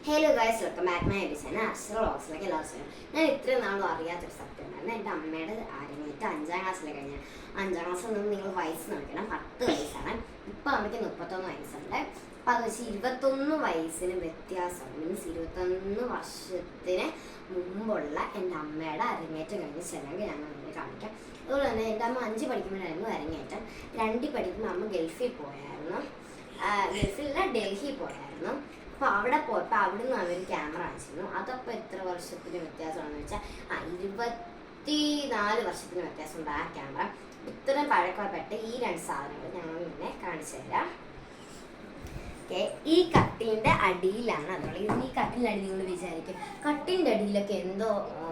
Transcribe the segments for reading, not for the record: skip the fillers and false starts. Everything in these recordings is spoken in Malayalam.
Hello guys, welcome back my design Archana വ്ളോഗ്സിലേക്ക് എല്ലാവർക്കും. ഞാൻ ഇത്രയും നാളും അറിയാത്തൊരു സത്യം ഉണ്ടായിരുന്നു. എൻ്റെ അമ്മയുടെ അരങ്ങേറ്റ് 5ാം ക്ലാസ്സിൽ കഴിഞ്ഞാൽ 5ാം ക്ലാസ്സിൽ നിന്ന് നിങ്ങൾ വയസ്സ് നോക്കണം, 10 വയസ്സാണ്. ഇപ്പം അമ്മയ്ക്ക് 31 വയസ്സുണ്ട്. അപ്പം അത് വെച്ച് 21 വയസ്സിന് വ്യത്യാസം, മീൻസ് 21 വർഷത്തിന് മുമ്പുള്ള എൻ്റെ അമ്മയുടെ അരങ്ങേറ്റം കഴിഞ്ഞ ചിലവ് ഞങ്ങൾ നിങ്ങൾ കാണിക്കാം. അതുപോലെ തന്നെ എൻ്റെ അമ്മ 5 പഠിക്കുമ്പോഴായിരുന്നു അരങ്ങേറ്റം. 2 പഠിക്കുമ്പോൾ അമ്മ ഗൾഫിൽ പോയായിരുന്നു. ഗൾഫിലല്ല, ഡൽഹി പോയായിരുന്നു. അപ്പോൾ അവിടെ പോയപ്പോൾ അവിടെ നിന്ന് അവർ ക്യാമറ അയച്ചിരുന്നു. അതപ്പോൾ എത്ര വർഷത്തിന് വ്യത്യാസമാണെന്ന് വെച്ചാൽ 24 വർഷത്തിന് വ്യത്യാസമുണ്ട് ആ ക്യാമറ. ഇത്രയും പഴക്കപ്പെട്ട ഈ 2 സാധനങ്ങൾ ഞങ്ങൾ ഇങ്ങനെ കാണിച്ചു തരാം. ഓക്കെ, ഈ കട്ടിൻ്റെ അടിയിലാണ് അതുള്ളത്. ഈ കട്ടിൻ്റെ അടി നിങ്ങൾ വിചാരിക്കും കട്ടിൻ്റെ അടിയിലൊക്കെ എന്തോ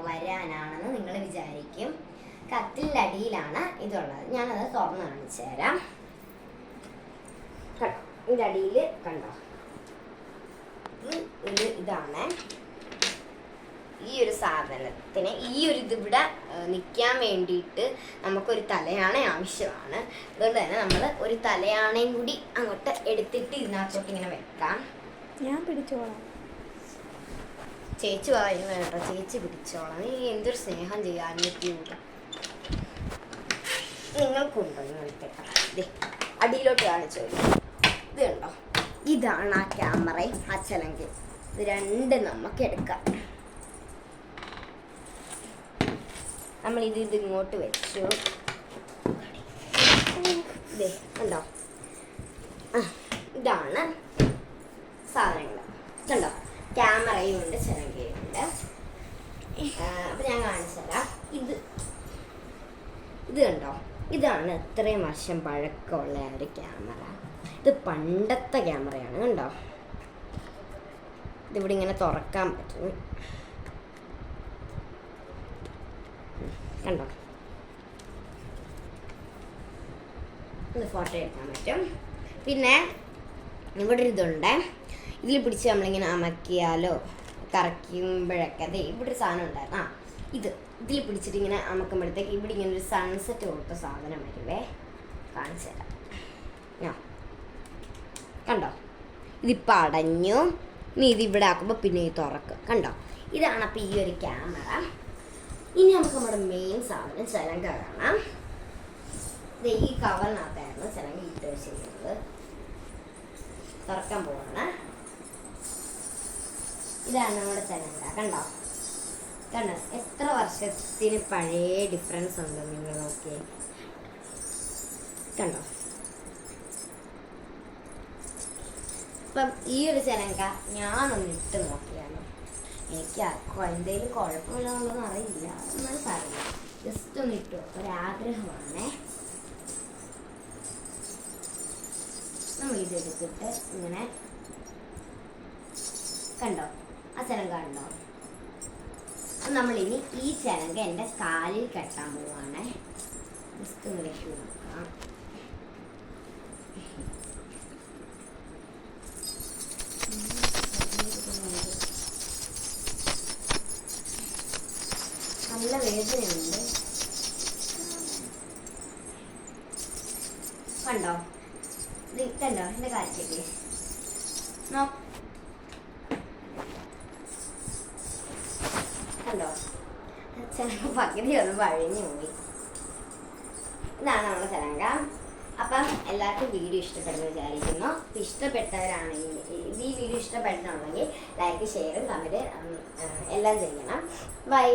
വരാനാണെന്ന് നിങ്ങൾ വിചാരിക്കും. കട്ടിൻ്റെ അടിയിലാണ് ഇതുള്ളത്. ഞാനത് തുറന്ന് കാണിച്ചു തരാം. ഇതിൻ്റെ അടിയിൽ കണ്ടോ, ഇതാണ് ഈ ഒരു സാധനത്തിന്. ഈ ഒരു ഇതിവിടെ നിൽക്കാൻ വേണ്ടിയിട്ട് നമുക്കൊരു തലയാണ ആവശ്യമാണ്. അതുകൊണ്ട് തന്നെ നമ്മൾ ഒരു തലയാണയും കൂടി അങ്ങോട്ട് എടുത്തിട്ട് ഇതിനകത്തോട്ട് ഇങ്ങനെ വെക്കാം. ഞാൻ പിടിച്ചോളാം. ചേച്ചി പറയുന്നു കേട്ടോ, ചേച്ചി പിടിച്ചോളാം. നീ എന്തൊരു സ്നേഹം ചെയ്യാൻ പറ്റിയൂട്ടോ. നിങ്ങൾക്കുണ്ടോ ഇങ്ങനത്തെ? അടിയിലോട്ട് കാണിച്ചു. ഇത് കണ്ടോ, ഇതാണ് ആ ക്യാമറയും ആ ചലങ്കയും. ഇത് 2 നമുക്ക് എടുക്കാം. നമ്മളിത് ഇങ്ങോട്ട് വെച്ചു. ഇതേ കണ്ടോ, ഇതാണ് സാധനങ്ങൾ. കണ്ടോ, ക്യാമറയും ഉണ്ട്, ചലങ്കയും ഉണ്ട്. അപ്പം ഞാൻ കാണിച്ചു തരാം. ഇത് കണ്ടോ, ഇതാണ് ഇത്രയും വർഷം പഴക്കമുള്ള ഒരു ക്യാമറ. ഇത് പണ്ടത്തെ ക്യാമറയാണ്. കണ്ടോ, ഇതിവിടെ ഇങ്ങനെ തുറക്കാൻ പറ്റും. കണ്ടോ, ഇത് ഫോട്ടോ എടുക്കാൻ പറ്റും. പിന്നെ ഇവിടെ ഒരു ഇതുണ്ട്. ഇതിൽ പിടിച്ച് നമ്മളിങ്ങനെ അമക്കിയാലോ കറക്കുമ്പോഴൊക്കെ അതെ ഇവിടെ ഒരു സാധനം ഉണ്ടായിരുന്നു. ഇതിൽ പിടിച്ചിട്ട് ഇങ്ങനെ അമക്കുമ്പോഴത്തേക്ക് ഇവിടെ ഇങ്ങനെ ഒരു സൺസെറ്റ് കൊടുത്ത സാധനം വരുവേ. കാണിച്ചു തരാം. കണ്ടോ, ഇതിപ്പോൾ അടഞ്ഞു. ഇനി ഇതിവിടെ ആക്കുമ്പോൾ പിന്നെ ഈ തുറക്കും. കണ്ടോ, ഇതാണ് അപ്പോൾ ഈ ഒരു ക്യാമറ. ഇനി നമുക്ക് നമ്മുടെ മെയിൻ സാധനം ചലങ്ക കാണാം. ഇത് ഈ കവറിനകത്തായിരുന്നു ചലങ്ക ഇട്ട് വെച്ചിരിക്കുന്നത്. തുറക്കാൻ പോവാണ്. ഇതാണ് നമ്മുടെ ചലങ്ക. കണ്ടോ കണ്ടോ, എത്ര വർഷത്തിന് പഴയ ഡിഫറൻസ് ഉണ്ട് നിങ്ങൾ നോക്കിയേ. കണ്ടോ, ഇപ്പം ഈ ഒരു ചലങ്ക ഞാനൊന്ന് ഇട്ട് നോക്കിയാലോ. എനിക്ക് എന്തെങ്കിലും കുഴപ്പമില്ലാന്നുള്ളതൊന്നും അറിയില്ല, എന്നാലും പറയാം. ജസ്റ്റ് ഒന്ന് ഇട്ടു, ഒരാഗ്രഹമാണേ. നമ്മളിതെടുത്തിട്ട് ഇങ്ങനെ കണ്ടോ, ആ ചലങ്ക കണ്ടോ. നമ്മളിനി ഈ ചലങ്ക എൻ്റെ കാലിൽ കെട്ടാൻ പോവാണേ. ജസ്റ്റ് ഒന്ന് വെച്ച് നോക്കാം. നല്ല വേദനയുണ്ട്. കണ്ടോ, ഇത് കണ്ടോ എൻ്റെ കാലിലേക്ക് കണ്ടോ, ചലങ്ക പകുതി ഒന്ന് വഴിഞ്ഞു പോയി. ഇതാണ് നമ്മുടെ ചലങ്ക. അപ്പം എല്ലാവർക്കും വീഡിയോ ഇഷ്ടപ്പെടുന്നു വിചാരിക്കുന്നു. അപ്പം ഇഷ്ടപ്പെട്ടവരാണെങ്കിൽ ഈ വീഡിയോ ഇഷ്ടപ്പെട്ടിട്ടുണ്ടെങ്കിൽ ലൈക്ക്, ഷെയറും കമൻറ്റ് എല്ലാം ചെയ്യണം. ബൈ.